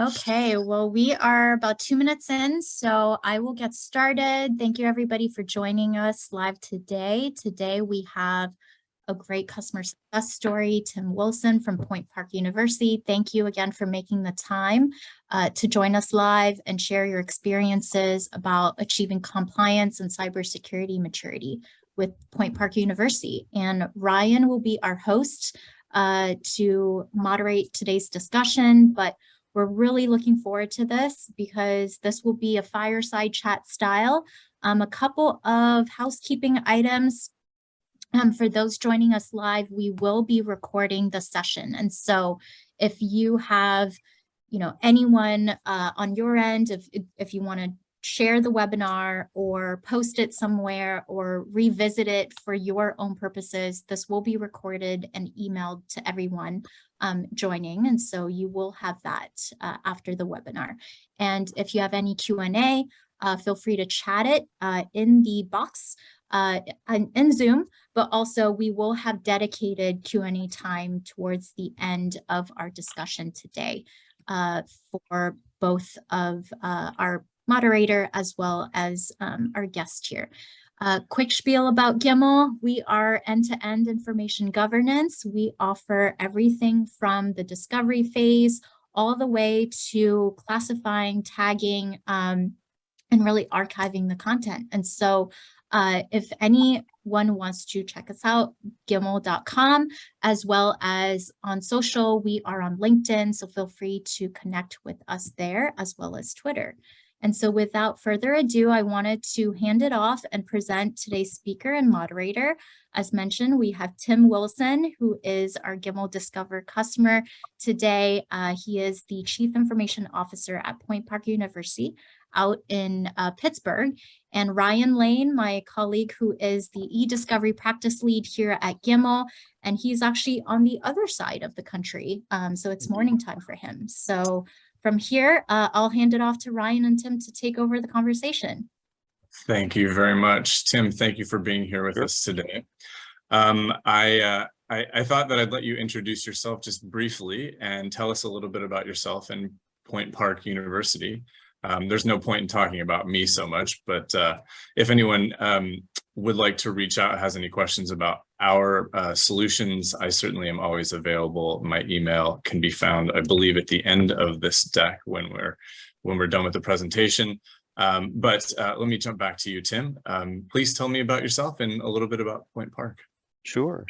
Okay, well, we are about 2 minutes in, so I will get started. Thank you, everybody, for joining us live today. Today, we have a great customer success story, Tim Wilson from Point Park University. Thank you again for making the time to join us live and share your experiences about achieving compliance and cybersecurity maturity with Point Park University. And Ryan will be our host to moderate today's discussion, but we're really looking forward to this because this will be a fireside chat style. A couple of housekeeping items. For those joining us live, we will be recording the session. And so if you have, anyone on your end, if you want to share the webinar or post it somewhere or revisit it for your own purposes, this will be recorded and emailed to everyone joining. And so you will have that after the webinar. And if you have any Q&A, feel free to chat it in the box in Zoom, but also we will have dedicated Q&A time towards the end of our discussion today for both of our moderator as well as our guest here. Quick spiel about Gimmal. We are end-to-end information governance. We offer everything from the discovery phase all the way to classifying, tagging, and really archiving the content. And so if anyone wants to check us out, gimmal.com, as well as on social, we are on LinkedIn, so feel free to connect with us there as well as Twitter. And so without further ado, I wanted to hand it off and present today's speaker and moderator. As mentioned, we have Tim Wilson, who is our Gimmal Discover customer today. He is the Chief Information Officer at Point Park University out in Pittsburgh. And Ryan Lane, my colleague, who is the eDiscovery practice lead here at Gimmal, and he's actually on the other side of the country. So it's morning time for him. So from here, I'll hand it off to Ryan and Tim to take over the conversation. Thank you very much, Tim. Thank you for being here with us today. I thought that I'd let you introduce yourself just briefly and tell us a little bit about yourself and Point Park University. There's no point in talking about me so much, but if anyone would like to reach out, has any questions about our solutions, I certainly am always available. My email can be found, I believe, at the end of this deck when we're done with the presentation. But let me jump back to you, Tim. Please tell me about yourself and a little bit about Point Park. Sure.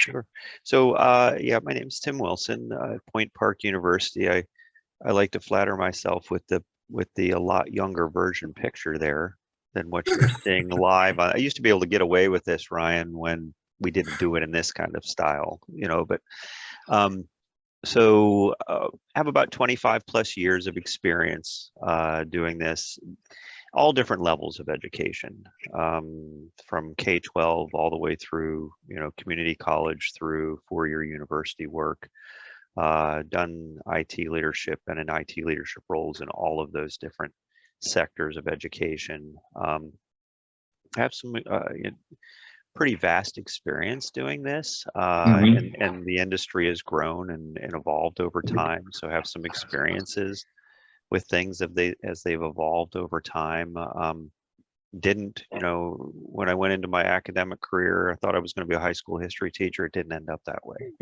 So yeah, my name is Tim Wilson, Point Park University. I like to flatter myself with the a lot younger version picture there than what you're seeing live. I used to be able to get away with this, Ryan, when we didn't do it in this kind of style, but so have about 25 plus years of experience doing this, all different levels of education, from K-12 all the way through, community college through four-year university work. Done IT leadership and in IT leadership roles in all of those different sectors of education. I have some pretty vast experience doing this, and the industry has grown and evolved over time. So I have some experiences with things as they've evolved over time. When I went into my academic career, I thought I was going to be a high school history teacher. It didn't end up that way.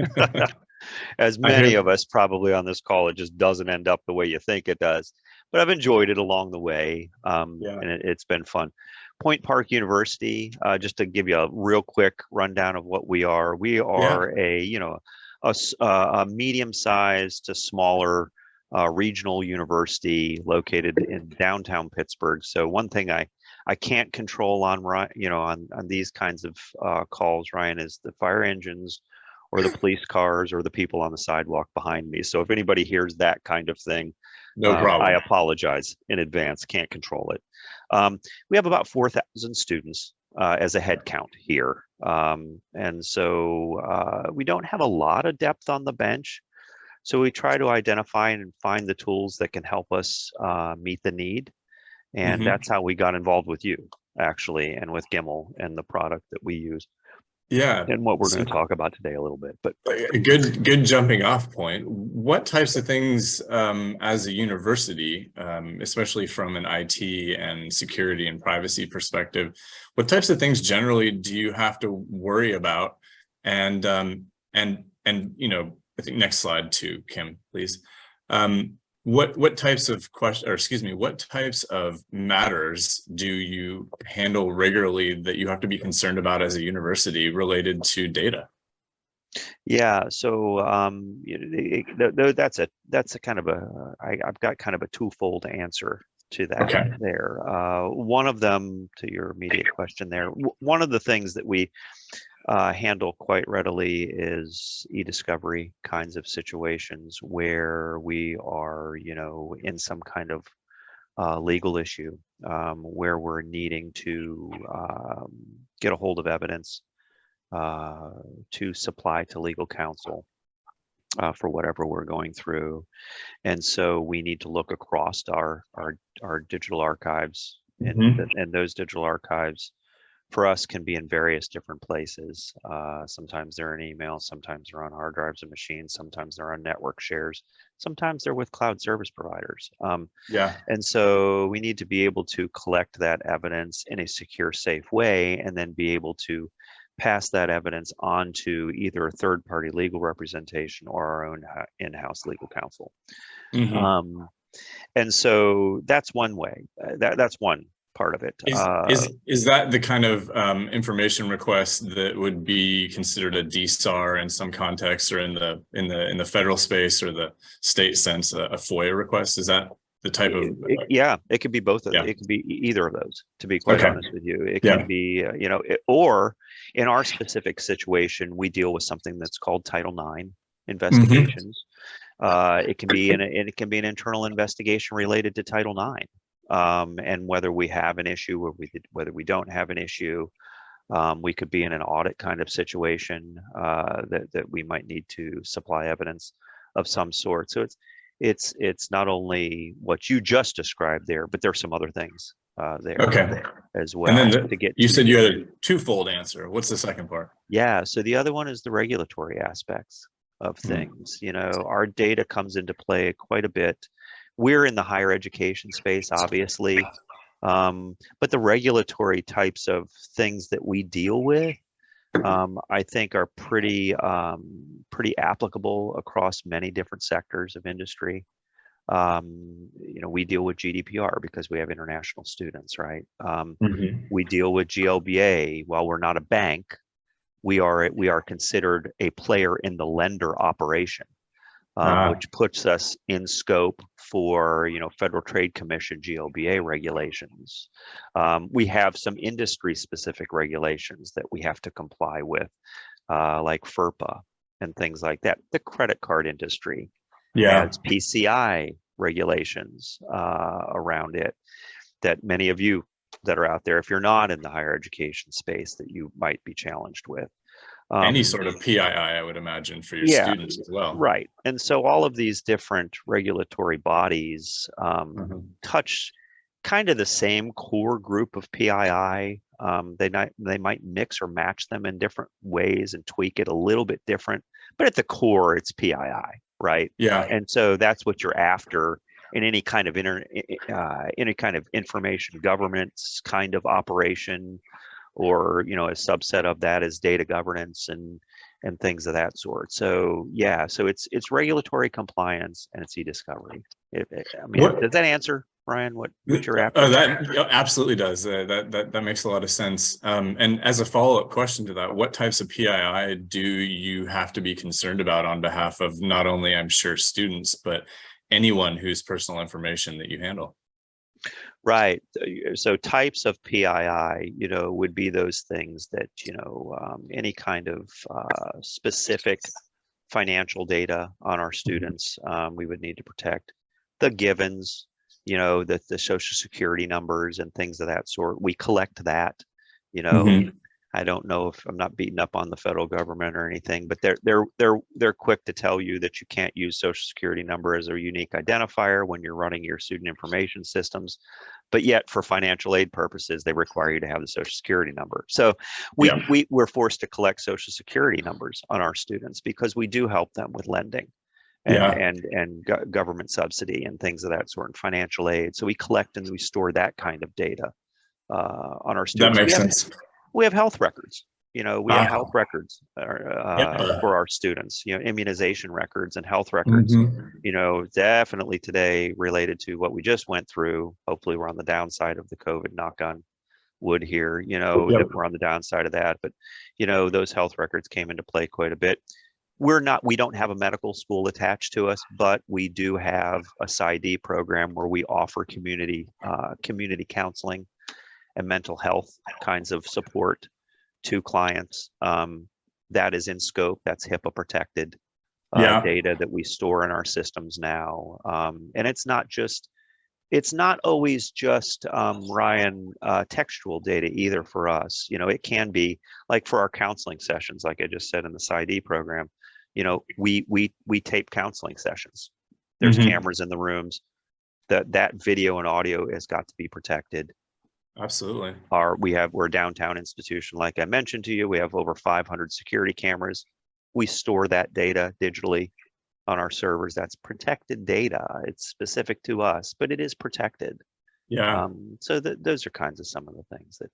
As many of us probably on this call, it just doesn't end up the way you think it does. But I've enjoyed it along the way, and it's been fun. Point Park University, just to give you a real quick rundown of what we are. We are a medium-sized to smaller regional university located in downtown Pittsburgh. So one thing I can't control on these kinds of calls, Ryan, is the fire engines or the police cars or the people on the sidewalk behind me. So if anybody hears that kind of thing, no problem. I apologize in advance. Can't control it. We have about 4,000 students as a head count here. And so we don't have a lot of depth on the bench. So we try to identify and find the tools that can help us meet the need. And that's how we got involved with you, actually, and with Gimmal and the product that we use. Yeah. and what we're So going to talk about today a little bit. But a good jumping off point. What types of things as a university, especially from an IT and security and privacy perspective, what types of things generally do you have to worry about? And you know, I think next slide too, Kim, please. What types of what types of matters do you handle regularly that you have to be concerned about as a university related to data? yeah, so that's a kind of I've got kind of a twofold answer to that. Okay. There. One of them, to your immediate question there, one of the things that we handle quite readily is eDiscovery kinds of situations where we are, you know, in some kind of legal issue where we're needing to get a hold of evidence to supply to legal counsel for whatever we're going through. And so we need to look across our digital archives, and those digital archives for us can be in various different places. Sometimes they're in email, sometimes they're on hard drives and machines, sometimes they're on network shares, sometimes they're with cloud service providers. And so we need to be able to collect that evidence in a secure, safe way, and then be able to pass that evidence on to either a third-party legal representation or our own in-house legal counsel. And so that's one way. That's one part of it. Is that the kind of information request that would be considered a DSAR in some contexts, or in the federal space or the state sense, a FOIA request? Is that the type of? Yeah, it could be both of them. It could be either of those, to be quite honest with you. It can be, you know, or in our specific situation, we deal with something that's called Title IX investigations. It can be an internal investigation related to Title IX. And whether we have an issue or whether we don't have an issue, we could be in an audit kind of situation that we might need to supply evidence of some sort. So it's not only what you just described there, but there's some other things there as well. And then you said you had a twofold answer. What's the second part? Yeah, so the other one is the regulatory aspects of things. You know, our data comes into play quite a bit. We're in the higher education space, obviously, but the regulatory types of things that we deal with, I think, are pretty applicable across many different sectors of industry. You know, we deal with GDPR because we have international students, right? We deal with GLBA. While we're not a bank, we are considered a player in the lender operation. Which puts us in scope for, you know, Federal Trade Commission GLBA regulations. We have some industry-specific regulations that we have to comply with, like FERPA and things like that. The credit card industry has PCI regulations around it that many of you that are out there, if you're not in the higher education space, that you might be challenged with. Any sort of PII, I would imagine, for your students as well. Right. And so all of these different regulatory bodies touch kind of the same core group of PII. They might mix or match them in different ways and tweak it a little bit different, but at the core, it's PII, right? Yeah. And so that's what you're after in any kind of information governance kind of operation, or, you know, a subset of that is data governance and things of that sort. So yeah, so it's regulatory compliance and it's eDiscovery. I mean, does that answer, Ryan, what you're after? That absolutely does. That makes a lot of sense. And as a follow-up question to that, what types of PII do you have to be concerned about on behalf of not only, I'm sure, students, but anyone whose personal information that you handle? Right. So types of PII, you know, would be those things that, you know, any kind of specific financial data on our students, we would need to protect. The givens, you know, the social security numbers and things of that sort. We collect that, you know, I don't know if I'm not beating up on the federal government or anything, but they're quick to tell you that you can't use Social Security number as a unique identifier when you're running your student information systems. But yet, for financial aid purposes, they require you to have the Social Security number. So we're forced to collect Social Security numbers on our students because we do help them with lending and government subsidy and things of that sort, and financial aid. So we collect and we store that kind of data on our students. That makes sense. We have health records. We have health records for our students. Immunization records and health records. Definitely today related to what we just went through. Hopefully, we're on the downside of the COVID. Knock on wood here. That we're on the downside of that. But those health records came into play quite a bit. We don't have a medical school attached to us, but we do have a PsyD program where we offer community counseling and mental health kinds of support to clients. That is in scope. That's HIPAA protected data that we store in our systems now. And it's not always just Ryan, textual data either for us. It can be like for our counseling sessions, like I just said in the PsyD program. We tape counseling sessions. There's cameras in the rooms. That video and audio has got to be protected. Absolutely. We're a downtown institution, like I mentioned to you. We have over 500 security cameras. We store that data digitally on our servers. That's protected data. It's specific to us, but it is protected. So those are kinds of some of the things that.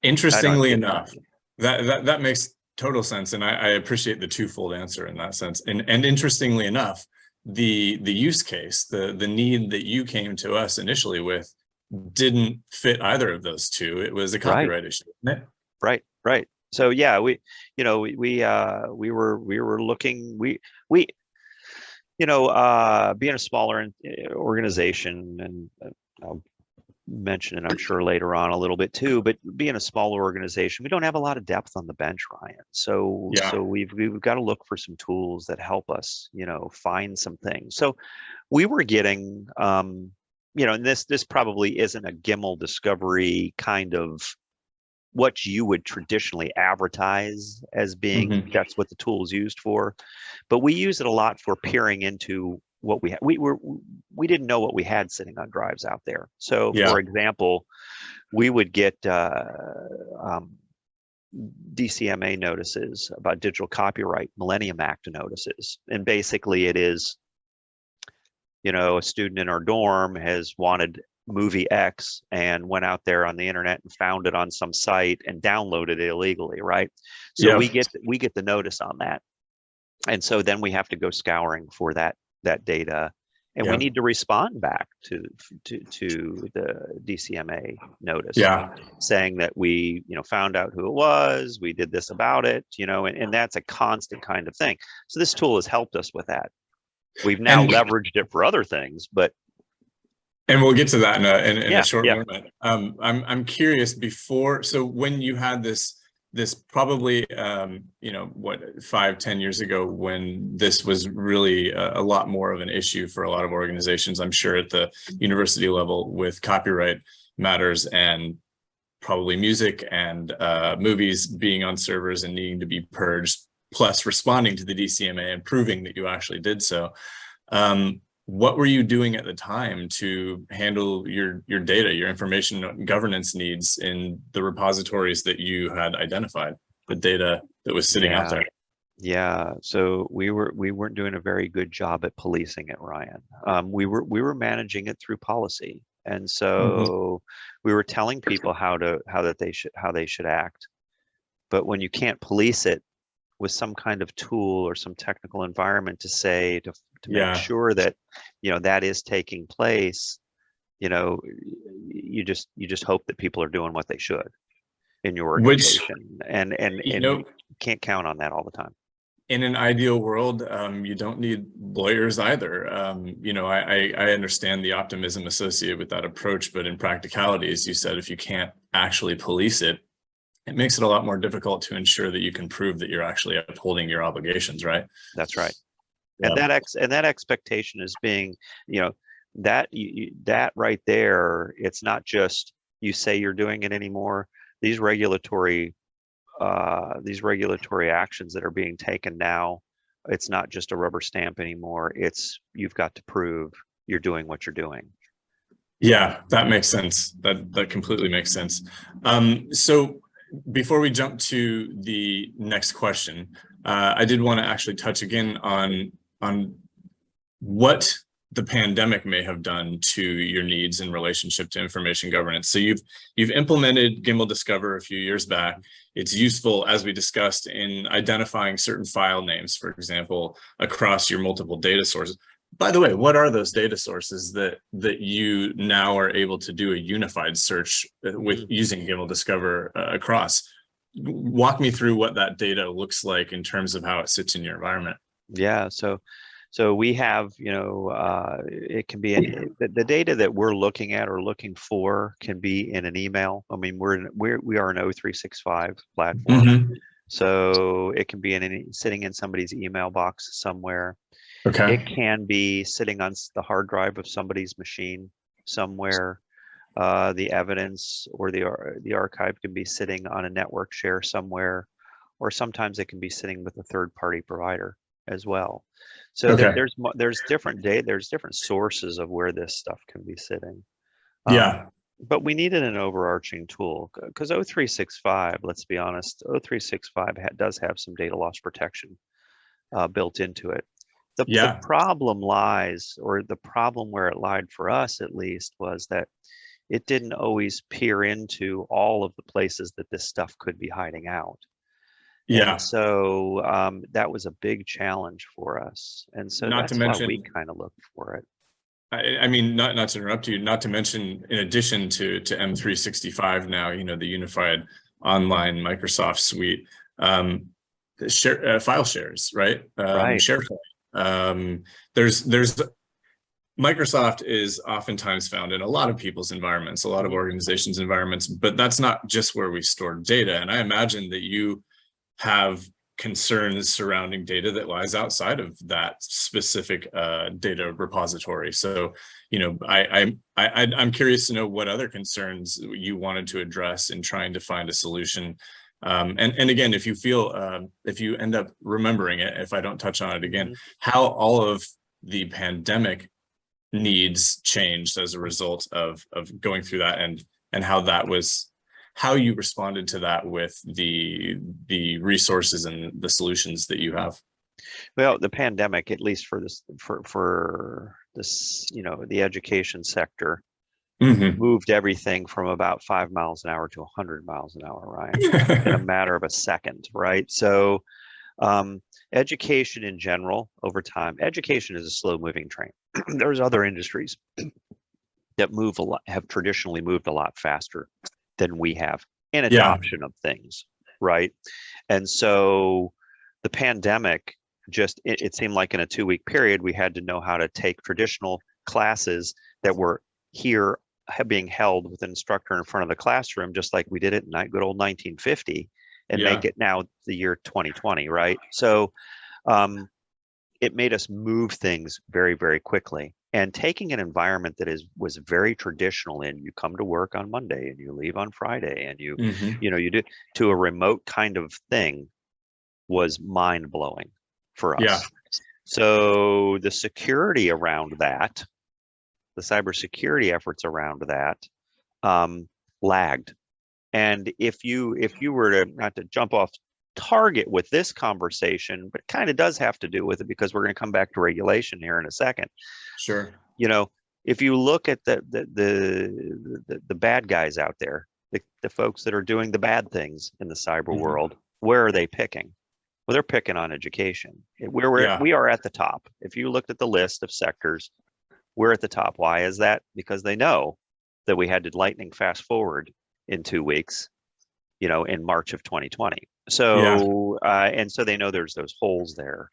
Interestingly enough, that makes total sense, and I appreciate the twofold answer in that sense. And interestingly enough, the use case, the need that you came to us initially with, didn't fit either of those two. It was a copyright issue, isn't it? Right. So yeah, we were looking. Being a smaller organization, and I'll mention it, I'm sure, later on a little bit too, but being a smaller organization, we don't have a lot of depth on the bench, Ryan. So we've got to look for some tools that help us, find some things. So we were getting, and this probably isn't a Gimmal Discovery kind of what you would traditionally advertise as being, that's what the tool is used for, but we use it a lot for peering into what we had. We didn't know what we had sitting on drives out there. So for example, we would get DCMA notices about digital copyright, Millennium Act notices, and basically it is, a student in our dorm has wanted movie X and went out there on the internet and found it on some site and downloaded it illegally, right? So we get the notice on that, and so then we have to go scouring for that data, and we need to respond back to the DCMA notice, saying that we found out who it was, we did this about it, and that's a constant kind of thing. So this tool has helped us with that. We've now leveraged it for other things, and we'll get to that in a short moment. I'm curious, so when you had this probably 5-10 years ago, when this was really a lot more of an issue for a lot of organizations, I'm sure at the university level, with copyright matters and probably music and movies being on servers and needing to be purged, plus responding to the DCMA and proving that you actually did so. What were you doing at the time to handle your data, your information governance needs in the repositories that you had identified, the data that was sitting out there? Yeah, so we weren't doing a very good job at policing it, Ryan. We were managing it through policy, and so we were telling people how they should act. But when you can't police it with some kind of tool or some technical environment to make sure that that is taking place, you just hope that people are doing what they should in your organization, and you can't count on that all the time. In an ideal world, you don't need lawyers either. I understand the optimism associated with that approach, but in practicality, as you said, if you can't actually police it, it makes it a lot more difficult to ensure that you can prove that you're actually upholding your obligations, right? That's right. And that expectation is being, that right there, it's not just you say you're doing it anymore. These regulatory these regulatory actions that are being taken now, it's not just a rubber stamp anymore. It's you've got to prove you're doing what you're doing. Yeah, that makes sense. That completely makes sense. So before we jump to the next question, I did want to actually touch again on what the pandemic may have done to your needs in relationship to information governance. So you've implemented Gimmal Discover a few years back. It's useful, as we discussed, in identifying certain file names, for example, across your multiple data sources. By the way, what are those data sources that you now are able to do a unified search with using Gimmal Discover across? Walk me through what that data looks like in terms of how it sits in your environment. Yeah, so we have, it can be the data that we're looking at or looking for can be in an email. I mean, we are an O365 platform, Mm-hmm. so it can be sitting in somebody's email box somewhere. Okay. It can be sitting on the hard drive of somebody's machine somewhere. The evidence or the archive can be sitting on a network share somewhere, or sometimes it can be sitting with a third-party provider as well. So Okay. there's different sources of where this stuff can be sitting. Yeah. But we needed an overarching tool because O365, let's be honest, O365 does have some data loss protection built into it. The problem lies, or the problem where it lied for us at least, was that it didn't always peer into all of the places that this stuff could be hiding out. Yeah. And so that was a big challenge for us. And so that's why we kind of looked for it. I mean, not to interrupt you, not to mention, in addition to M365 now, the unified online Microsoft suite, file shares, right? Right. SharePoint. There's Microsoft is oftentimes found in a lot of people's environments, a lot of organizations' environments, but that's not just where we store data. And I imagine that you have concerns surrounding data that lies outside of that specific data repository. So, I'm curious to know what other concerns you wanted to address in trying to find a solution. And again, if you feel, if you end up remembering it, if I don't touch on it again, how all of the pandemic needs changed as a result of going through that, and how you responded to that with the resources and the solutions that you have. Well, the pandemic, at least for this, the education sector, moved everything from about 5 miles an hour to 100 miles an hour, right? In a matter of a second, right? So education in general, over time, education is a slow moving train. There's other industries that have traditionally moved a lot faster than we have in adoption of things, right? And so the pandemic it seemed like in a 2-week period, we had to know how to take traditional classes that were here being held with an instructor in front of the classroom, just like we did it in good old 1950, and make it now the year 2020, right? So it made us move things very, very quickly. And taking an environment that was very traditional in, you come to work on Monday and you leave on Friday, and you do, to a remote kind of thing, was mind blowing for us. Yeah. So the security around that, the cybersecurity efforts around that, lagged. And if you were to, not to jump off target with this conversation, but kind of does have to do with it, because we're going to come back to regulation here in a second. Sure. If you look at the bad guys out there, the folks that are doing the bad things in the cyber world, where are they picking? Well, they're picking on education. We are at the top. If you looked at the list of sectors, we're at the top. Why is that? Because they know that we had to lightning fast forward in 2 weeks, in March of 2020. So, and so they know there's those holes there.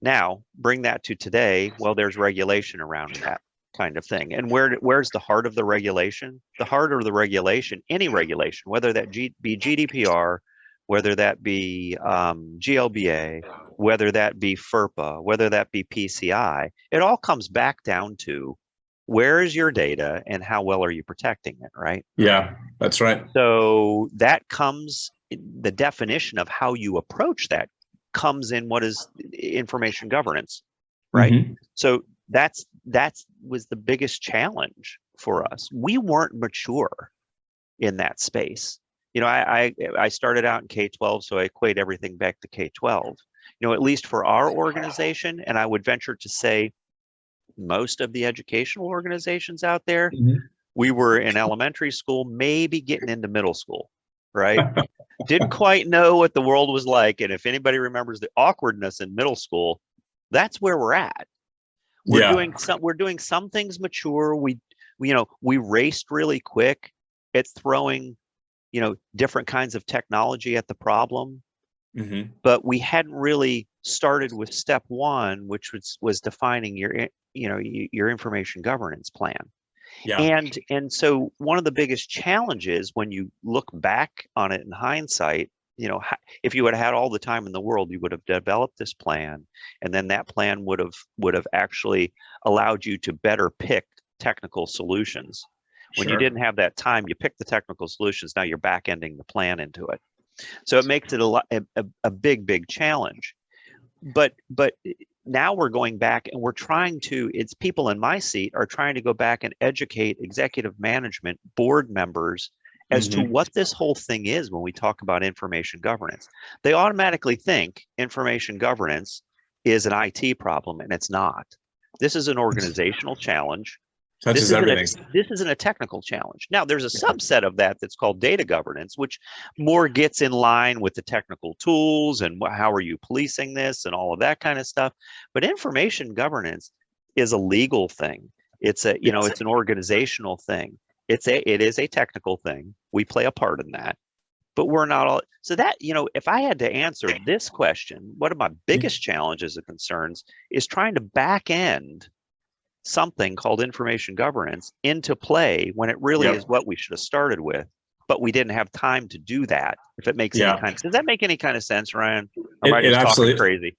Now, bring that to today. Well, there's regulation around that kind of thing. And where's the heart of the regulation? The heart of the regulation, any regulation, whether that be GDPR, whether that be GLBA, whether that be FERPA, whether that be PCI, it all comes back down to, where is your data and how well are you protecting it, right? Yeah, that's right. So that comes the definition of how you approach that comes in what is information governance, right? Mhm. So that was the biggest challenge for us. We weren't mature in that space. You know, I started out in K-12, so I equate everything back to K-12. You know, at least for our organization, and I would venture to say most of the educational organizations out there, Mhm. we were in elementary school, maybe getting into middle school, right? Didn't quite know what the world was like. And if anybody remembers the awkwardness in middle school, that's where we're at. We're Yeah. doing some things mature. We raced really quick at throwing, different kinds of technology at the problem. Mhm. But we hadn't really started with step one, which was defining your information governance plan. Yeah. And so one of the biggest challenges when you look back on it in hindsight, if you had had all the time in the world, you would have developed this plan, and then that plan would have actually allowed you to better pick technical solutions. When you Sure. didn't have that time, you picked the technical solutions. Now you're back ending the plan into it. So it makes it a big challenge. But now we're going back and we're trying to, it's people in my seat are trying to go back and educate executive management, board members as to Mhm. what this whole thing is when we talk about information governance. They automatically think information governance is an IT problem, and it's not. This is an organizational challenge. Touches everything. This isn't a technical challenge. Now, there's a subset of that that's called data governance, which more gets in line with the technical tools and how are you policing this and all of that kind of stuff. But information governance is a legal thing. It's it's an organizational thing. It is a technical thing. We play a part in that, but we're not all. So that, if I had to answer this question, one of my biggest challenges and concerns is trying to back end something called information governance into play when it really is what we should have started with, but we didn't have time to do that. If it makes any kind of, does that make any kind of sense, Ryan? Or am I just talking crazy?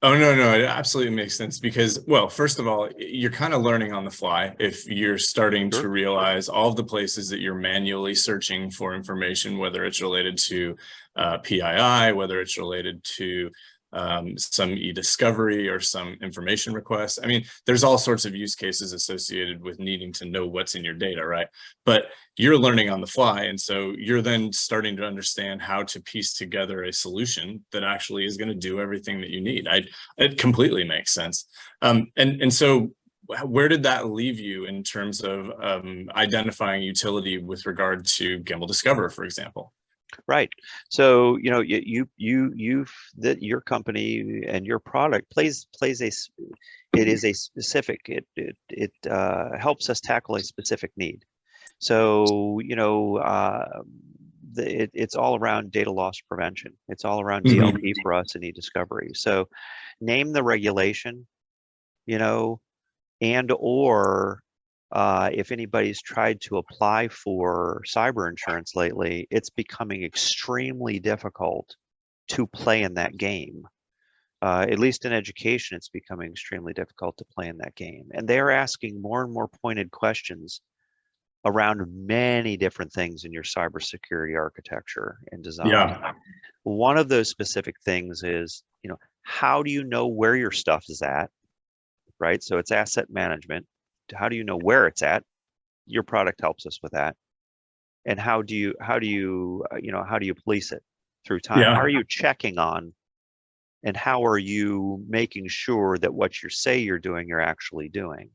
Oh, no, it absolutely makes sense because, well, first of all, you're kind of learning on the fly if you're starting to realize all of the places that you're manually searching for information, whether it's related to PII, whether it's related to some eDiscovery or some information requests. I mean, there's all sorts of use cases associated with needing to know what's in your data, right? But you're learning on the fly. And so you're then starting to understand how to piece together a solution that actually is going to do everything that you need. It completely makes sense. And so where did that leave you in terms of identifying utility with regard to Gimmal Discover, for example? Right. So, your company and your product plays it is a specific, it helps us tackle a specific need. So, it's all around data loss prevention. It's all around DLP for us in eDiscovery. So name the regulation, and or if anybody's tried to apply for cyber insurance lately, it's becoming extremely difficult to play in that game. At least in education, it's becoming extremely difficult to play in that game. And they're asking more and more pointed questions around many different things in your cybersecurity architecture and design. Yeah. One of those specific things is, how do you know where your stuff is at, right? So it's asset management. How do you know where it's at? Your product helps us with that. And how do you police it through time? Yeah. How are you checking on, and how are you making sure that what you say you're doing, you're actually doing?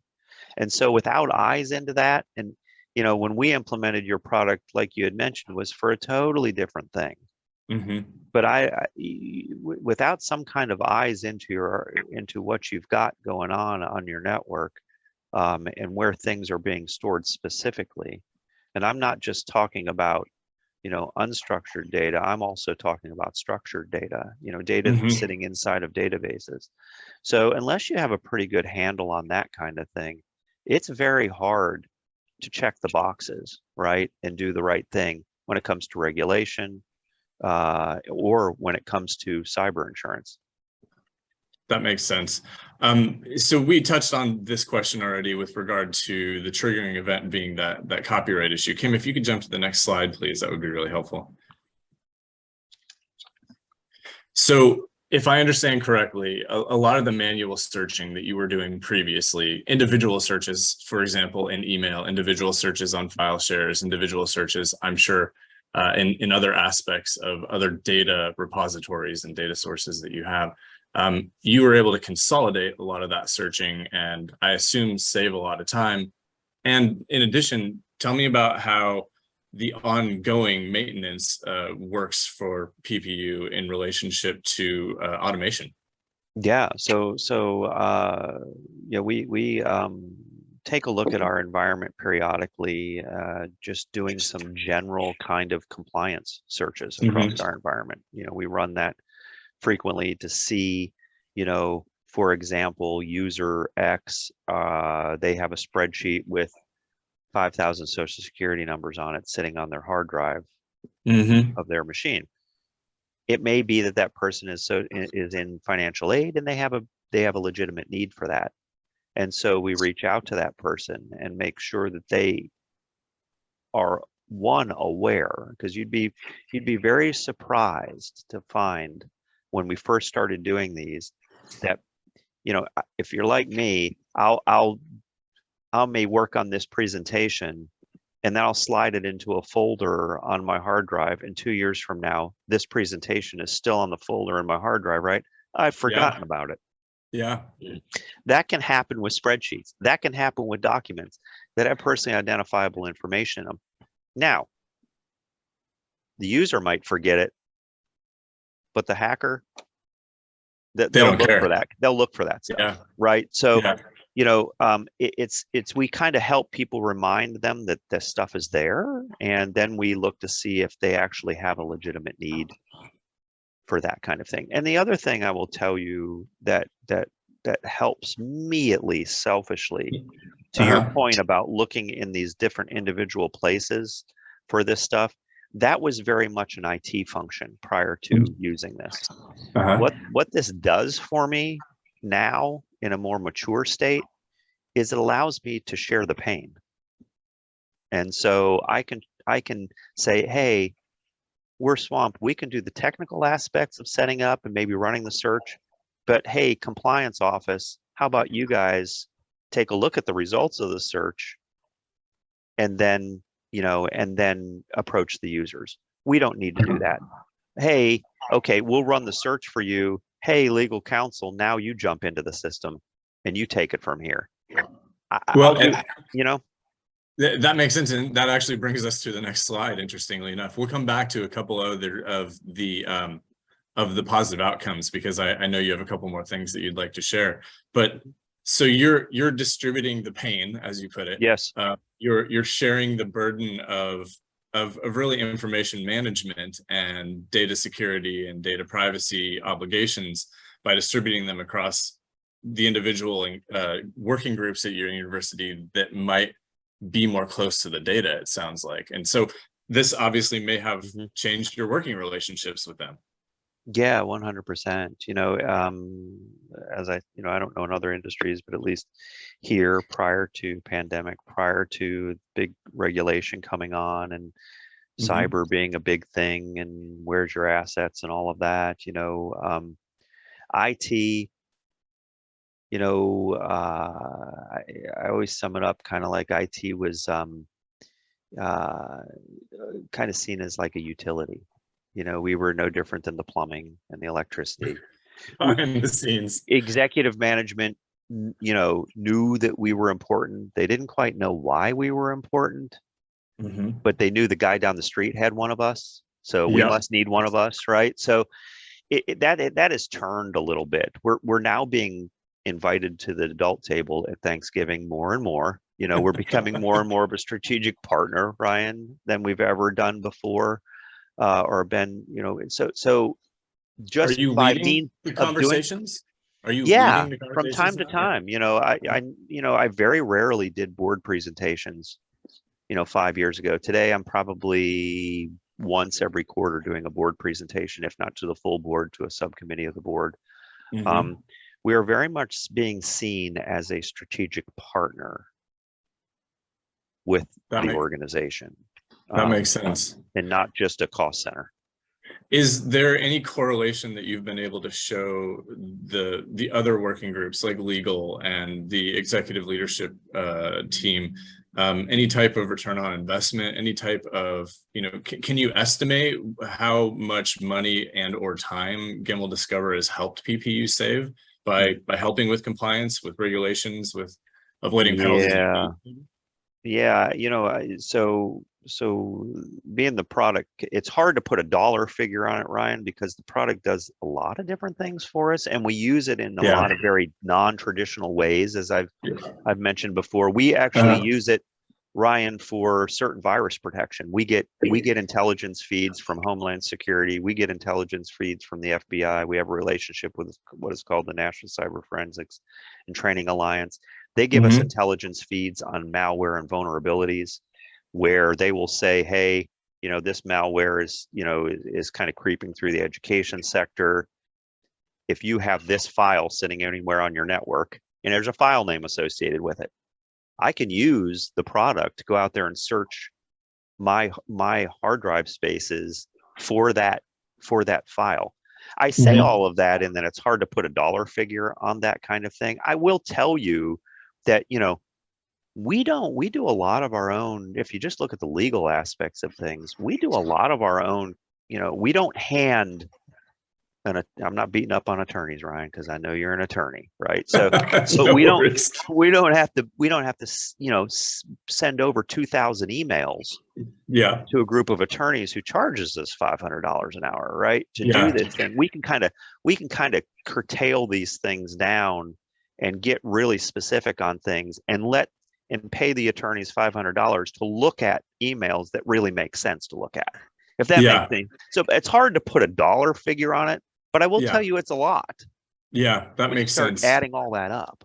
And so without eyes into that, and when we implemented your product, like you had mentioned, was for a totally different thing. But without some kind of eyes into what you've got going on your network, and where things are being stored specifically. And I'm not just talking about, unstructured data. I'm also talking about structured data, data that's sitting inside of databases. So unless you have a pretty good handle on that kind of thing, it's very hard to check the boxes, right? And do the right thing when it comes to regulation, or when it comes to cyber insurance. That makes sense. So we touched on this question already with regard to the triggering event being that copyright issue. Kim, if you could jump to the next slide, please, that would be really helpful. So if I understand correctly, a lot of the manual searching that you were doing previously, individual searches, for example, in email, individual searches on file shares, individual searches, I'm sure, in other aspects of other data repositories and data sources that you have, you were able to consolidate a lot of that searching and I assume save a lot of time. And in addition, tell me about how the ongoing maintenance works for PPU in relationship to automation. Yeah, yeah, we take a look at our environment periodically, just doing some general kind of compliance searches across our environment. You know, we run that frequently to see, you know, for example, user X, they have a spreadsheet with 5,000 social security numbers on it sitting on their hard drive of their machine. It may be that that person is in financial aid and they have a legitimate need for that. And so we reach out to that person and make sure that they are aware, because you'd be very surprised to find when we first started doing these that, you know, if you're like me, I may work on this presentation and then I'll slide it into a folder on my hard drive. And 2 years from now, this presentation is still on the folder in my hard drive, right? I've forgotten about it. Yeah. That can happen with spreadsheets. That can happen with documents that have personally identifiable information in them. Now, the user might forget it, but the hacker, they'll look for that. They'll look for that stuff, right? So, you know, it's we kind of help people remind them that this stuff is there, and then we look to see if they actually have a legitimate need for that kind of thing. And the other thing I will tell you that helps me, at least selfishly, to your point about looking in these different individual places for this stuff, that was very much an IT function prior to using this. What this does for me now in a more mature state is it allows me to share the pain. And so I can say, hey, we're swamped. We can do the technical aspects of setting up and maybe running the search, but hey, compliance office, how about you guys take a look at the results of the search and then, you know, and then approach the users. We don't need to do that. Hey, okay, we'll run the search for you. Hey, legal counsel, now you jump into the system and you take it from here. You know, that makes sense, and that actually brings us to the next slide. Interestingly enough, we'll come back to a couple other of the positive outcomes, because I know you have a couple more things that you'd like to share. But so you're distributing the pain, as you put it. Yes. You're sharing the burden of really information management and data security and data privacy obligations by distributing them across the individual working groups at your university that might be more close to the data, it sounds like. And so this obviously may have changed your working relationships with them. Yeah, 100%. You know, as I don't know in other industries, but at least here, prior to pandemic, prior to big regulation coming on and cyber being a big thing and where's your assets and all of that, you know, IT, you know, I always sum it up kind of like IT was kind of seen as like a utility. You know, we were no different than the plumbing and the electricity. Behind the scenes. Executive management, you know, knew that we were important. They didn't quite know why we were important, but they knew the guy down the street had one of us. So we must need one of us, right? So that has turned a little bit. We're now being invited to the adult table at Thanksgiving more and more. You know, we're becoming more and more of a strategic partner, Ryan, than we've ever done before. Or been, you know, so just are you by leading means the conversations? Are you yeah, leading the from time to time, you know, I very rarely did board presentations, you know, 5 years ago. Today, I'm probably once every quarter doing a board presentation, if not to the full board, to a subcommittee of the board. We are very much being seen as a strategic partner with the organization. That makes sense. And not just a cost center. Is there any correlation that you've been able to show the other working groups like legal and the executive leadership team, any type of return on investment, any type of, can you estimate how much money and or time Gimmal Discover has helped PPU save by helping with compliance, with regulations, with avoiding penalties? Yeah, so being the product, it's hard to put a dollar figure on it, Ryan, because the product does a lot of different things for us, and we use it in a lot of very non-traditional ways, as I've mentioned before. We actually use it, Ryan, for certain virus protection. We get intelligence feeds from Homeland Security. We get intelligence feeds from the FBI. We have a relationship with what is called the National Cyber Forensics and Training Alliance. They give us intelligence feeds on malware and vulnerabilities, where they will say, hey, this malware is kind of creeping through the education sector. If you have this file sitting anywhere on your network and there's a file name associated with it, I can use the product to go out there and search my hard drive spaces for that file. I say all of that, and then it's hard to put a dollar figure on that kind of thing. I will tell you that, we do a lot of our own. If you just look at the legal aspects of things, we do a lot of our own. We don't hand I'm not beating up on attorneys, Ryan, because I know you're an attorney, right? So No we worries. don't have to send over 2,000 emails to a group of attorneys who charges us $500 an hour, right, to do this thing. We can kind of curtail these things down and get really specific on things and pay the attorneys $500 to look at emails that really make sense to look at, if that makes sense. So it's hard to put a dollar figure on it, but I will tell you it's a lot. Yeah, that makes sense. Adding all that up.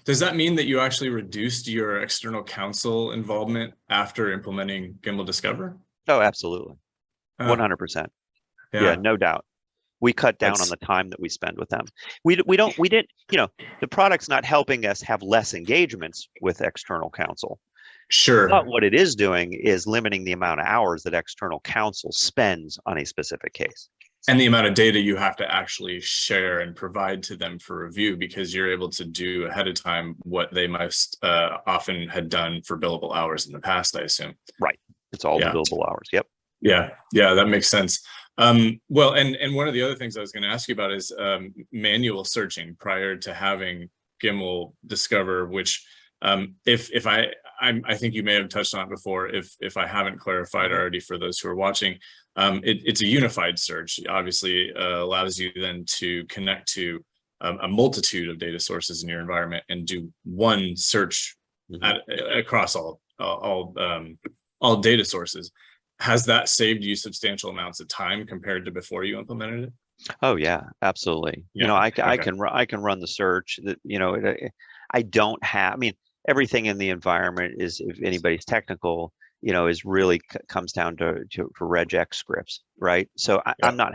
Does that mean that you actually reduced your external counsel involvement after implementing Gimmal Discover? Oh, absolutely. 100%. Yeah, no doubt. We cut down on the time that we spend with them. We didn't, the product's not helping us have less engagements with external counsel. Sure. But what it is doing is limiting the amount of hours that external counsel spends on a specific case. And the amount of data you have to actually share and provide to them for review, because you're able to do ahead of time what they most often had done for billable hours in the past, I assume. Right. It's all the billable hours. Yep. Yeah, that makes sense. Well, and one of the other things I was going to ask you about is manual searching prior to having Gimmal Discover, which I think you may have touched on it before. If I haven't clarified already for those who are watching, it's a unified search. Obviously, allows you then to connect to a multitude of data sources in your environment and do one search across all data sources. Has that saved you substantial amounts of time compared to before you implemented it? Oh yeah, absolutely. Yeah. I can run the search. That I don't have. I mean, everything in the environment is, if anybody's technical, is really comes down to regex scripts, right? So I'm not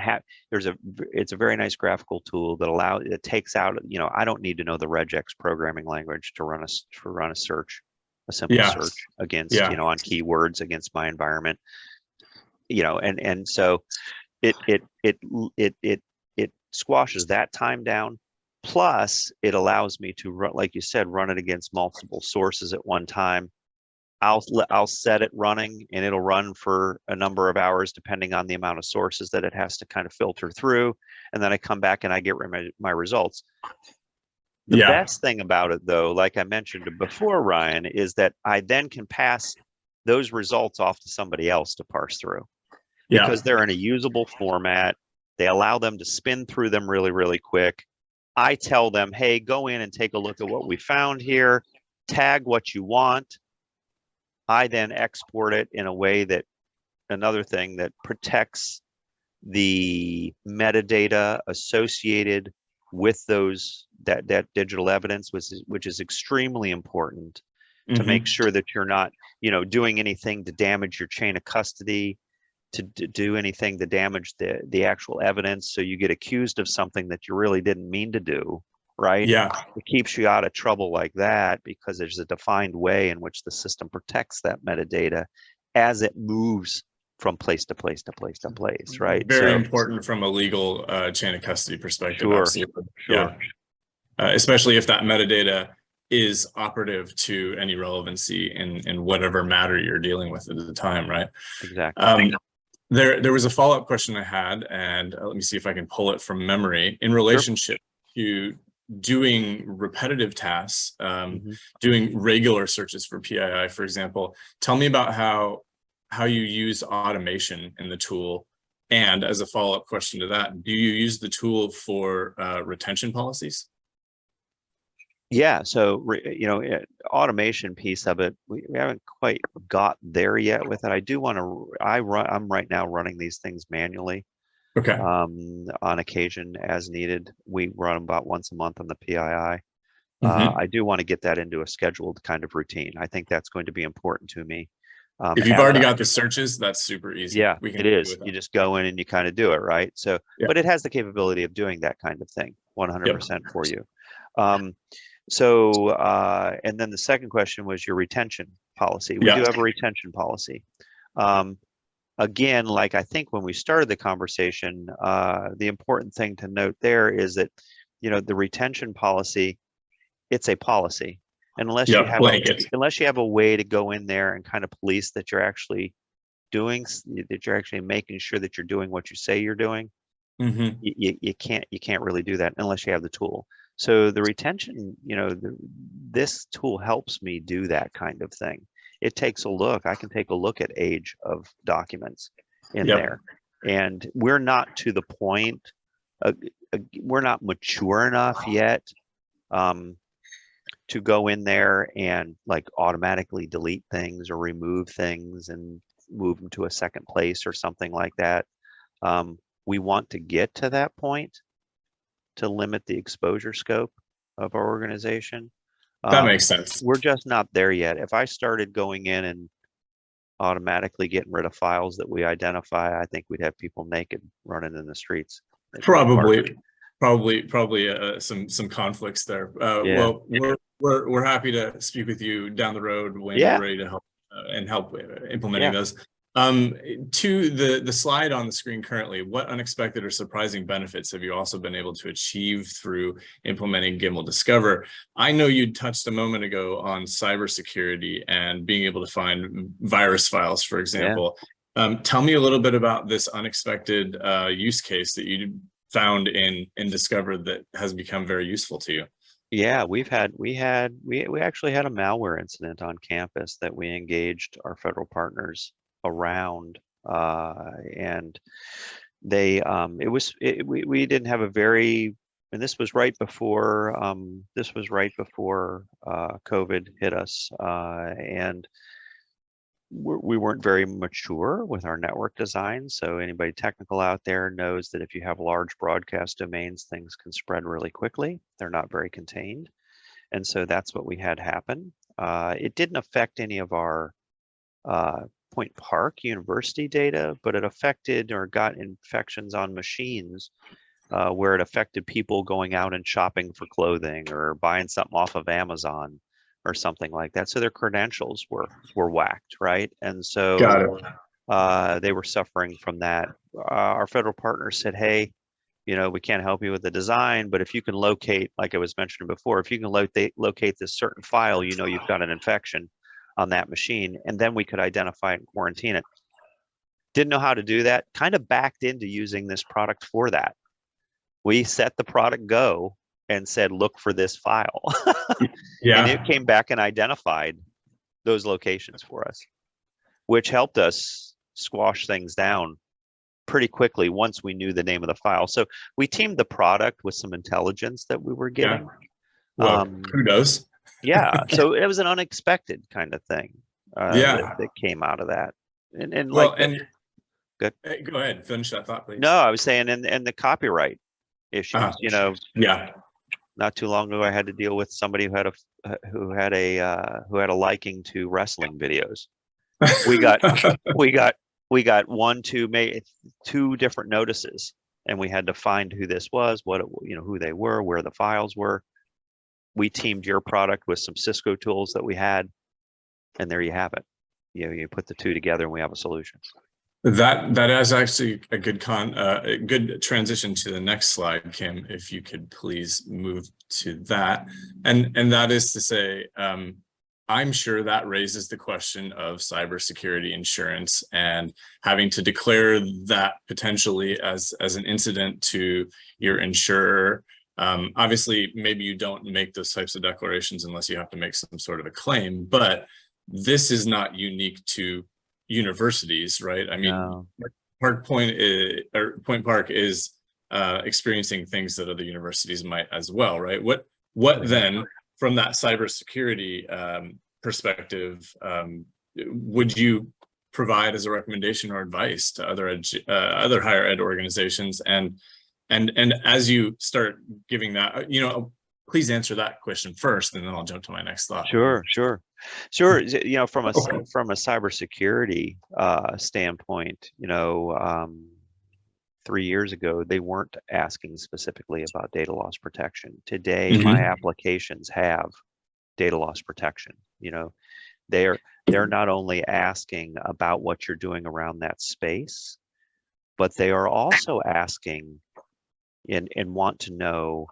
it's a very nice graphical tool that it takes out. I don't need to know the regex programming language to run a search, a simple search against on keywords against my environment. And so it squashes that time down. Plus, it allows me to run, like you said, run it against multiple sources at one time. I'll set it running, and it'll run for a number of hours depending on the amount of sources that it has to kind of filter through, and then I come back and I get my results. The best thing about it, though, like I mentioned before, Ryan, is that I then can pass those results off to somebody else to parse through, because they're in a usable format. They allow them to spin through them really, really quick. I tell them, hey, go in and take a look at what we found here, tag what you want. I then export it in a way that, another thing that protects the metadata associated with that digital evidence, which is extremely important to make sure that you're not, doing anything to damage your chain of custody, to do anything to damage the actual evidence, so you get accused of something that you really didn't mean to do, right? It keeps you out of trouble like that, because there's a defined way in which the system protects that metadata as it moves from place to place to place to place, right? Very So, important from a legal chain of custody perspective. Sure, Absolutely. sure. Yeah. Especially if that metadata is operative to any relevancy in whatever matter you're dealing with at the time, right? Exactly. There was a follow-up question I had, and let me see if I can pull it from memory in relationship to doing repetitive tasks, doing regular searches for PII, for example. Tell me about how you use automation in the tool. And as a follow-up question to that, do you use the tool for retention policies? Yeah, so automation piece of it, we haven't quite got there yet with it. I do want to. I'm right now running these things manually. Okay. On occasion as needed. We run about once a month on the PII. Mm-hmm. I do want to get that into a scheduled kind of routine. I think that's going to be important to me. If you've already got the searches, that's super easy. Yeah, it is. You just go in and you kind of do it, right? So, but it has the capability of doing that kind of thing 100% for you. And then the second question was your retention policy. We do have a retention policy. Again, like I think when we started the conversation, the important thing to note there is that, the retention policy, it's a policy. Unless you have a way to go in there and kind of police that you're actually making sure that you're doing what you say you're doing, you can't really do that unless you have the tool. So the retention, this tool helps me do that kind of thing. It takes a look. I can take a look at age of documents in there, and we're not to the point. We're not mature enough yet to go in there and like automatically delete things or remove things and move them to a second place or something like that. We want to get to that point to limit the exposure scope of our organization. That makes sense. We're just not there yet. If I started going in and automatically getting rid of files that we identify, I think we'd have people naked running in the streets. Probably some conflicts there. Well, we're happy to speak with you down the road when you're ready to help implementing those. To the slide on the screen currently, what unexpected or surprising benefits have you also been able to achieve through implementing Gimmal Discover? I know you touched a moment ago on cybersecurity and being able to find virus files, for example. Tell me a little bit about this unexpected use case that you found in Discover that has become very useful to you. Yeah, we actually had a malware incident on campus that we engaged our federal partners around, and they we didn't have a very, and this was right before COVID hit us, and we weren't very mature with our network design. So anybody technical out there knows that if you have large broadcast domains, things can spread really quickly. They're not very contained. And so that's what we had happen. It didn't affect any of our Point Park University data, but it affected or got infections on machines where it affected people going out and shopping for clothing or buying something off of Amazon or something like that. So their credentials were whacked, right? And so they were suffering from that. Our federal partners said, hey, we can't help you with the design, but if you can locate, like I was mentioning before, if you can locate this certain file, you've got an infection on that machine, and then we could identify it and quarantine it. Didn't know how to do that, kind of backed into using this product for that. We set the product go and said, look for this file. And it came back and identified those locations for us, which helped us squash things down pretty quickly once we knew the name of the file. So we teamed the product with some intelligence that we were getting. Well, kudos. So it was an unexpected kind of thing that came out of that. Good. Go ahead, finish that thought, please. No, I was saying, and the copyright issues. Not too long ago, I had to deal with somebody who had a liking to wrestling videos. We got two different notices, and we had to find who this was, who they were, where the files were. We teamed your product with some Cisco tools that we had, and there you have it. You put the two together, and we have a solution. That is actually a good transition to the next slide, Kim, if you could please move to that. And that is to say, I'm sure that raises the question of cybersecurity insurance and having to declare that potentially as an incident to your insurer. Obviously, maybe you don't make those types of declarations unless you have to make some sort of a claim, but this is not unique to universities, right? I mean, No. Point Park is experiencing things that other universities might as well, right? What then, from that cybersecurity perspective, would you provide as a recommendation or advice to other higher ed organizations? And as you start giving that, please answer that question first, and then I'll jump to my next thought. Sure. From a cybersecurity standpoint, 3 years ago, they weren't asking specifically about data loss protection. Today, my applications have data loss protection. They're not only asking about what you're doing around that space, but they are also asking and want to know,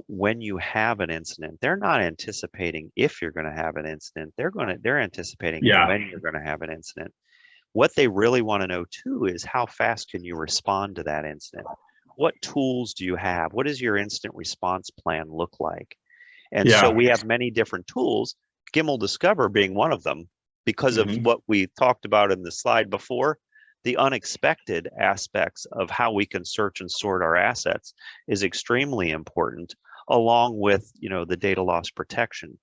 when you have an incident. They're not anticipating if you're going to have an incident. They're anticipating when you're going to have an incident. What they really want to know too is how fast can you respond to that incident? What tools do you have? What does your incident response plan look like? And so we have many different tools, Gimmal Discover being one of them, because of what we talked about in the slide before. The unexpected aspects of how we can search and sort our assets is extremely important, along with the data loss protection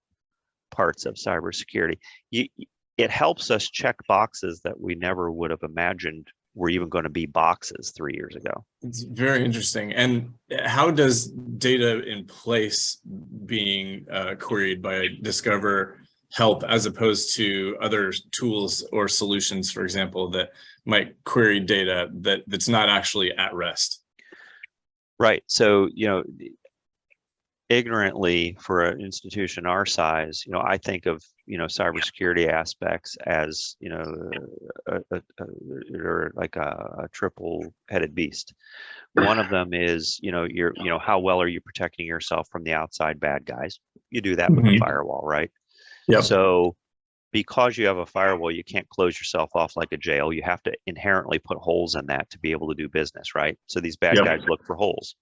parts of cybersecurity. It helps us check boxes that we never would have imagined were even going to be boxes 3 years ago. It's very interesting. And how does data in place being queried by Discover help, as opposed to other tools or solutions, for example, that might query data that's not actually at rest? Right. So, ignorantly, for an institution our size, I think of cybersecurity aspects as like a triple-headed beast. One of them is how well are you protecting yourself from the outside bad guys? You do that with a firewall, right? Yep. So because you have a firewall, you can't close yourself off like a jail. You have to inherently put holes in that to be able to do business, right? So these bad guys look for holes.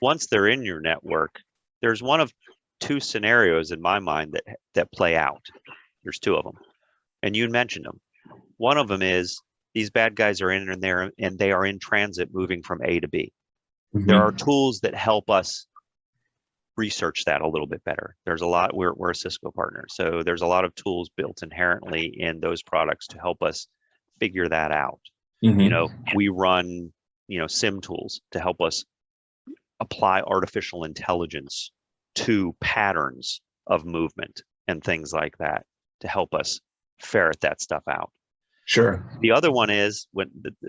Once they're in your network, there's one of two scenarios in my mind that play out. There's two of them, and you mentioned them. One of them is these bad guys are in there and they are in transit moving from A to B. There are tools that help us research that a little bit better. There's a lot, we're a Cisco partner, so there's a lot of tools built inherently in those products to help us figure that out. We run SIM tools to help us apply artificial intelligence to patterns of movement and things like that to help us ferret that stuff out. Sure. The other one is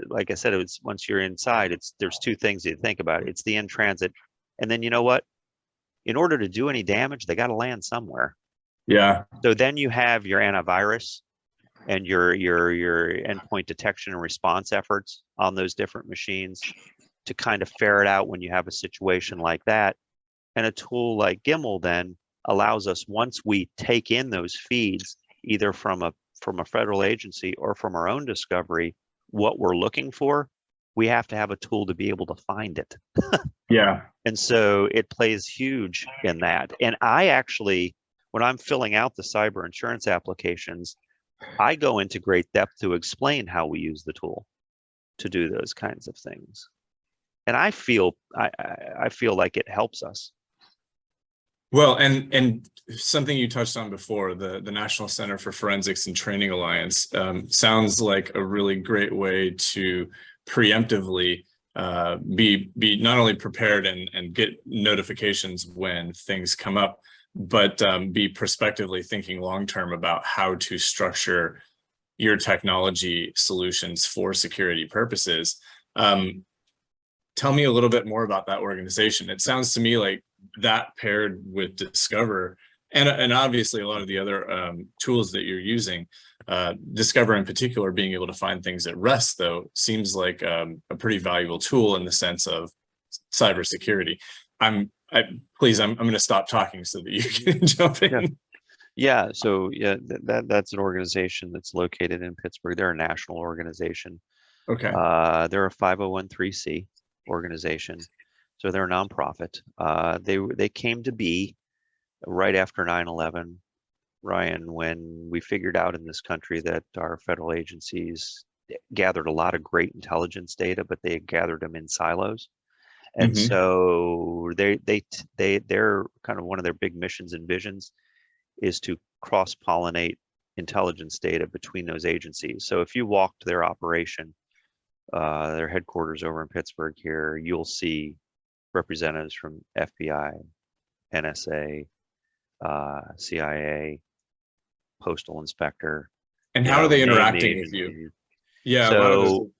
like I said, it's once you're inside, there's two things you think about. It's the in transit, and then in order to do any damage, they got to land somewhere. Yeah. So then you have your antivirus and your endpoint detection and response efforts on those different machines to kind of ferret out when you have a situation like that. And a tool like Gimmal then allows us, once we take in those feeds, either from a federal agency or from our own discovery, what we're looking for, we have to have a tool to be able to find it. And so it plays huge in that. And I actually, when I'm filling out the cyber insurance applications, I go into great depth to explain how we use the tool to do those kinds of things. And I feel like it helps us. Well, and something you touched on before, the National Center for Forensics and Training Alliance sounds like a really great way to preemptively be not only prepared and get notifications when things come up, but be prospectively thinking long-term about how to structure your technology solutions for security purposes. Tell me a little bit more about that organization. It sounds to me like that paired with Discover And obviously a lot of the other tools that you're using, Discover in particular, being able to find things at rest, though, seems like a pretty valuable tool in the sense of cybersecurity. Please, I'm going to stop talking so that you can jump in. Yeah. So yeah, that's an organization that's located in Pittsburgh. They're a national organization. Okay. They're a 501(c) organization, so they're a nonprofit. They came to be right after 9/11, Ryan, when we figured out in this country that our federal agencies gathered a lot of great intelligence data, but they gathered them in silos. And so they're kind of one of their big missions and visions is to cross-pollinate intelligence data between those agencies. So if you walk to their operation, their headquarters over in Pittsburgh here, you'll see representatives from FBI, NSA, CIA, Postal Inspector. And how are they interacting with you? Yeah. So,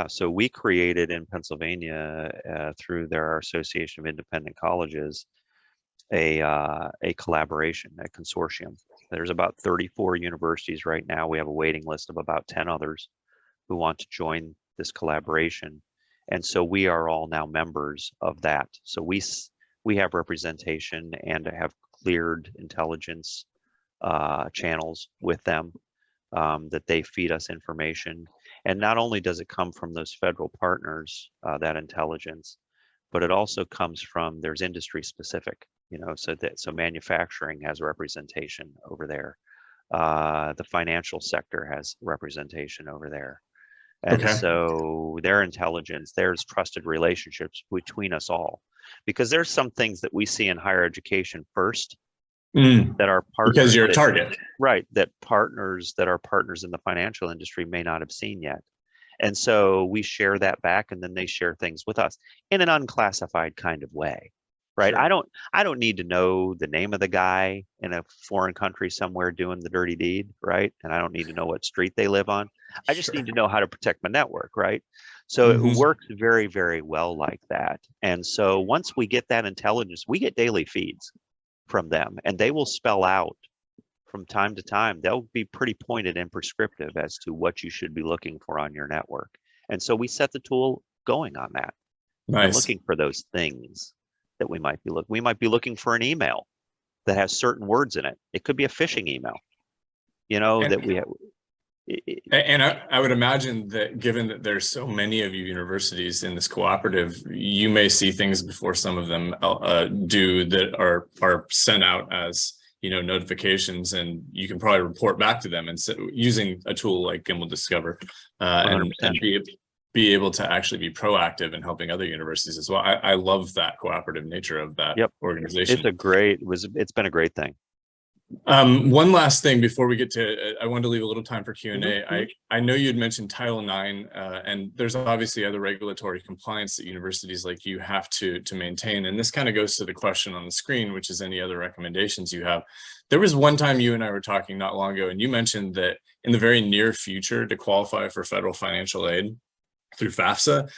so we created in Pennsylvania through their Association of Independent Colleges a collaboration, a consortium. There's about 34 universities right now. We have a waiting list of about 10 others who want to join this collaboration. And so we are all now members of that. So we have representation and have cleared intelligence channels with them that they feed us information. And not only does it come from those federal partners, that intelligence, but it also comes from, there's industry specific, so manufacturing has representation over there. The financial sector has representation over there. And so their intelligence, there's trusted relationships between us all, because there's some things that we see in higher education first that are partners, because you're a target, right? That are partners in the financial industry may not have seen yet. And so we share that back, and then they share things with us in an unclassified kind of way, right? Sure. I don't need to know the name of the guy in a foreign country somewhere doing the dirty deed, right? And I don't need to know what street they live on. I just need to know how to protect my network, right? So it works very, very well like that. And so once we get that intelligence, we get daily feeds from them, and they will spell out from time to time. They'll be pretty pointed and prescriptive as to what you should be looking for on your network. And so we set the tool going on that. Nice. And looking for those things that we might be looking. We might be looking for an email that has certain words in it. It could be a phishing email, that we have. And I would imagine that given that there's so many of you universities in this cooperative, you may see things before some of them do that are sent out as notifications, and you can probably report back to them and using a tool like Gimmal Discover and be able to actually be proactive in helping other universities as well. I love that cooperative nature of that organization. It's been a great thing. One last thing before we get to, I wanted to leave a little time for Q&A. I know you'd mentioned Title IX, and there's obviously other regulatory compliance that universities like you have to maintain. And this kind of goes to the question on the screen, which is any other recommendations you have. There was one time you and I were talking not long ago, and you mentioned that in the very near future, to qualify for federal financial aid through FAFSA,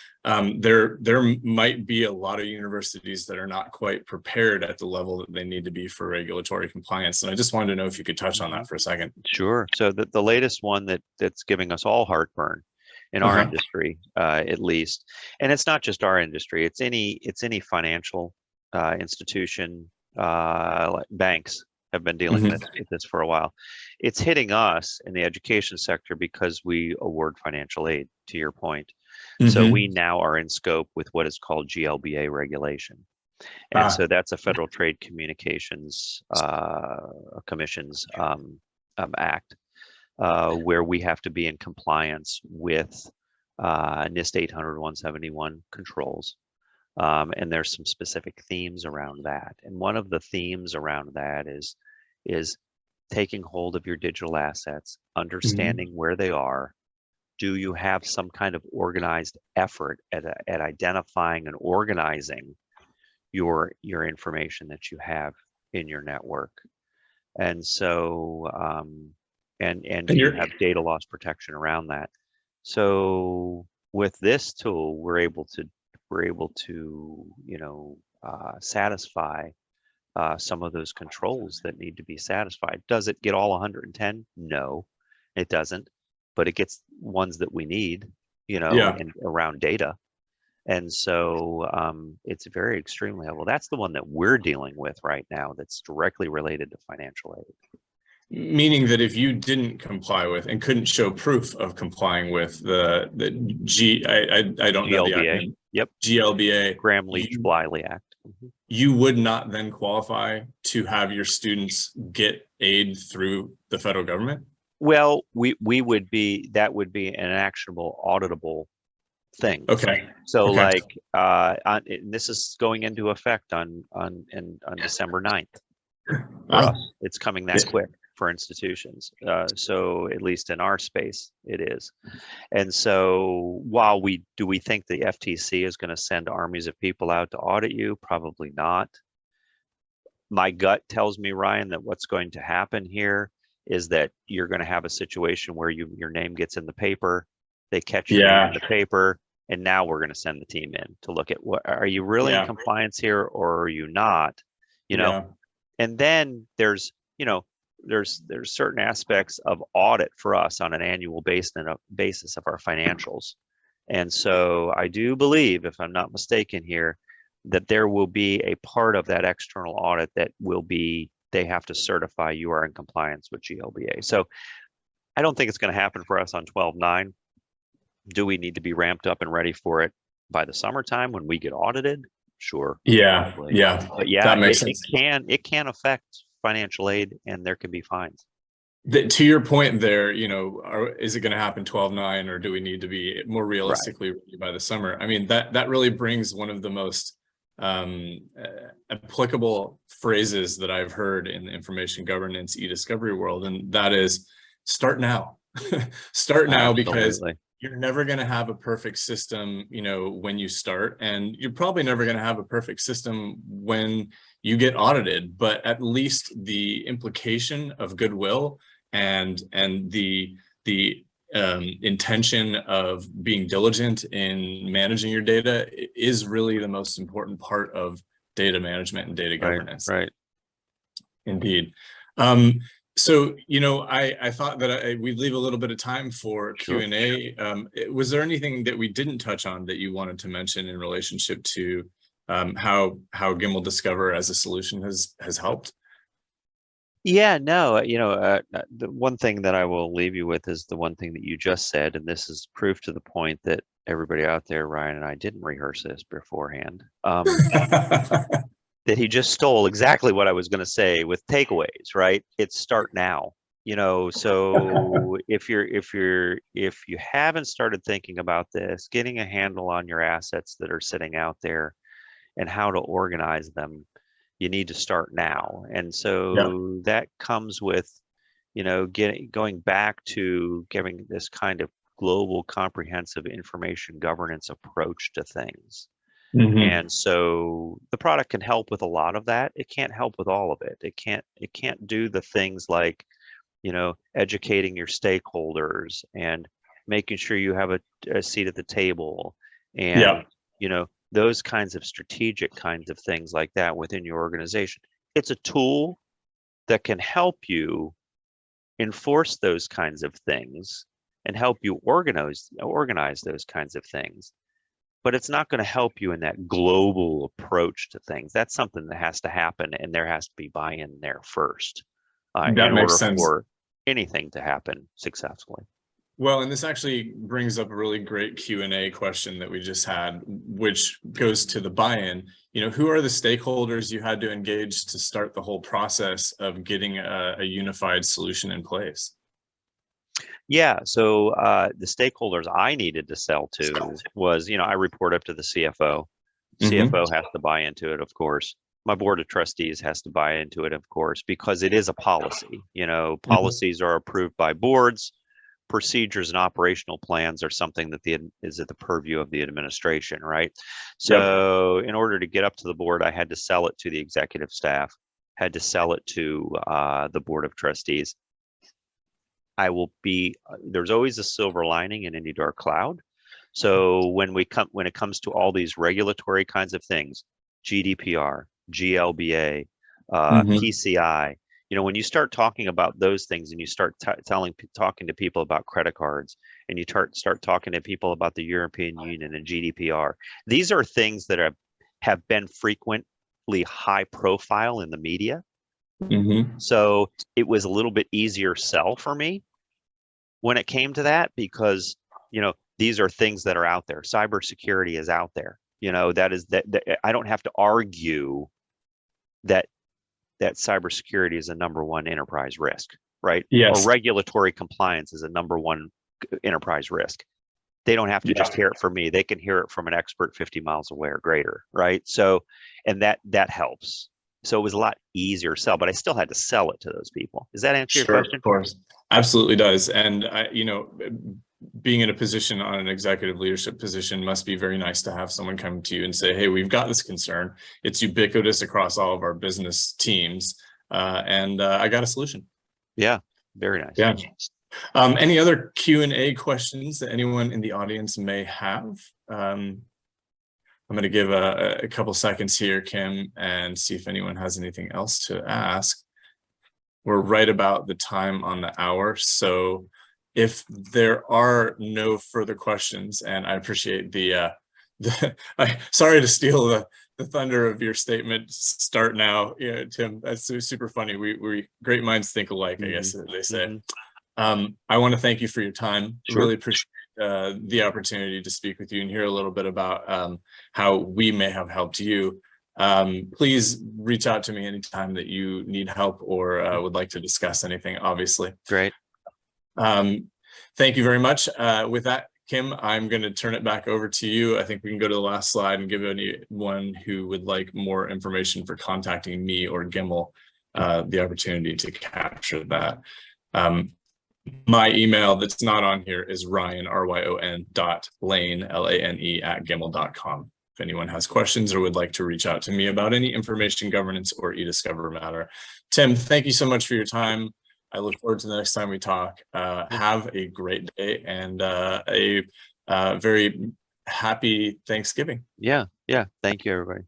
there might be a lot of universities that are not quite prepared at the level that they need to be for regulatory compliance. And I just wanted to know if you could touch on that for a second. Sure. So the latest one that's giving us all heartburn in our industry, at least, and it's not just our industry, it's any financial institution, like banks have been dealing with this for a while. It's hitting us in the education sector because we award financial aid, to your point. So we now are in scope with what is called GLBA regulation. And so that's a Federal Trade Communications Commission's act, where we have to be in compliance with NIST 800-171 controls. And there's some specific themes around that. And one of the themes around that is taking hold of your digital assets, understanding where they are. Do you have some kind of organized effort at identifying and organizing your information that you have in your network? And so, and you have data loss protection around that. So with this tool, we're able to satisfy some of those controls that need to be satisfied. Does it get all 110? No, it doesn't, but it gets ones that we need, you know, Yeah. around data. And so it's very extremely helpful. That's the one that we're dealing with right now that's directly related to financial aid. Meaning that if you didn't comply with and couldn't show proof of complying with the I don't know the GLBA. acronym. Yep. GLBA. Gramm-Leach-Bliley Act. You would not then qualify to have your students get aid through the federal government? Well, we would be, that would be an actionable, auditable thing. Okay. So okay. like, this is going into effect on December 9th. For us, it's coming that quick for institutions. So at least in our space, it is. And so while we think the FTC is going to send armies of people out to audit you? Probably not. My gut tells me, Ryan, that what's going to happen here is that you're going to have a situation where your name gets in the paper, they catch your name in the paper, and now we're going to send the team in to look at what are you really in compliance here or are you not, you know. And then there's, you know, there's certain aspects of audit for us on an annual basis of our financials. And so I do believe, if I'm not mistaken here, that there will be a part of that external audit that will be, they have to certify you are in compliance with GLBA. So I don't think it's going to happen for us on 12/9. Do we need to be ramped up and ready for it by the summertime when we get audited? Sure. Yeah. Probably. Yeah. But yeah, that makes sense. It can affect financial aid, and there can be fines. To your point there, you know, is it going to happen 12/9, or do we need to be more realistically ready by the summer? I mean, that really brings one of the most applicable phrases that I've heard in the information governance eDiscovery world, and that is start now. Start now. Absolutely. Because you're never going to have a perfect system, you know, when you start, and you're probably never going to have a perfect system when you get audited, but at least the implication of goodwill and the intention of being diligent in managing your data is really the most important part of data management and data governance. Right. Indeed. So, you know, I thought that we'd leave a little bit of time for Q&A. Was there anything that we didn't touch on that you wanted to mention in relationship to how Gimmal Discover as a solution has helped? Yeah, no, you know, the one thing that I will leave you with is the one thing that you just said, and this is proof to the point that everybody out there, Ryan and I didn't rehearse this beforehand. That he just stole exactly what I was going to say with takeaways, right? It's start now, you know. So if you haven't started thinking about this, getting a handle on your assets that are sitting out there and how to organize them, you need to start now. And so that comes with, you know, going back to giving this kind of global comprehensive information governance approach to things. And so the product can help with a lot of that. It can't help with all of it. It can't do the things like, you know, educating your stakeholders and making sure you have a seat at the table and, you know, those kinds of strategic kinds of things like that within your organization. It's a tool that can help you enforce those kinds of things and help you organize those kinds of things. But it's not going to help you in that global approach to things. That's something that has to happen, and there has to be buy-in there first in order for anything to happen successfully. Well, and this actually brings up a really great Q&A question that we just had, which goes to the buy-in. You know, who are the stakeholders you had to engage to start the whole process of getting a unified solution in place? Yeah, so the stakeholders I needed to sell to was, you know, I report up to the CFO. CFO has to buy into it, of course. My board of trustees has to buy into it, of course, because it is a policy. You know, policies are approved by boards. Procedures and operational plans are something that is at the purview of the administration, right? So in order to get up to the board, I had to sell it to the executive staff, had to sell it to the board of trustees. There's always a silver lining in any dark cloud. So when it comes to all these regulatory kinds of things, GDPR, GLBA, PCI. You know, when you start talking about those things and you start talking to people about credit cards, and you start talking to people about the European Union and GDPR, these are things that have been frequently high profile in the media. So it was a little bit easier sell for me when it came to that, because, you know, these are things that are out there. Cybersecurity is out there. You know, that I don't have to argue that cybersecurity is a #1 enterprise risk, right? Yes. Or regulatory compliance is a #1 enterprise risk. They don't have to just hear it from me. They can hear it from an expert 50 miles away or greater, right? So, and that helps. So it was a lot easier to sell, but I still had to sell it to those people. Does that answer your question? Of course. Absolutely does. And you know, being in a position on an executive leadership position must be very nice to have someone come to you and say, hey, we've got this concern. It's ubiquitous across all of our business teams. And I got a solution. Yeah, very nice. Yeah. Any other Q&A questions that anyone in the audience may have? I'm going to give a couple seconds here, Kim, and see if anyone has anything else to ask. We're right about the time on the hour. So if there are no further questions, and I appreciate sorry to steal the thunder of your statement, start now. Yeah, Tim, that's super funny. We great minds think alike, I guess they say. I want to thank you for your time. Sure. Really appreciate the opportunity to speak with you and hear a little bit about how we may have helped you. Please reach out to me anytime that you need help or would like to discuss anything, obviously. Great. Thank you very much. With that, Kim, I'm going to turn it back over to you. I think we can go to the last slide and give anyone who would like more information for contacting me or Gimmal the opportunity to capture that. My email that's not on here is Ryan, RYON.Lane, LANE @Gimmal.com. If anyone has questions or would like to reach out to me about any information governance or eDiscover matter. Tim, thank you so much for your time. I look forward to the next time we talk. Have a great day and a very happy Thanksgiving. Yeah. Thank you, everybody.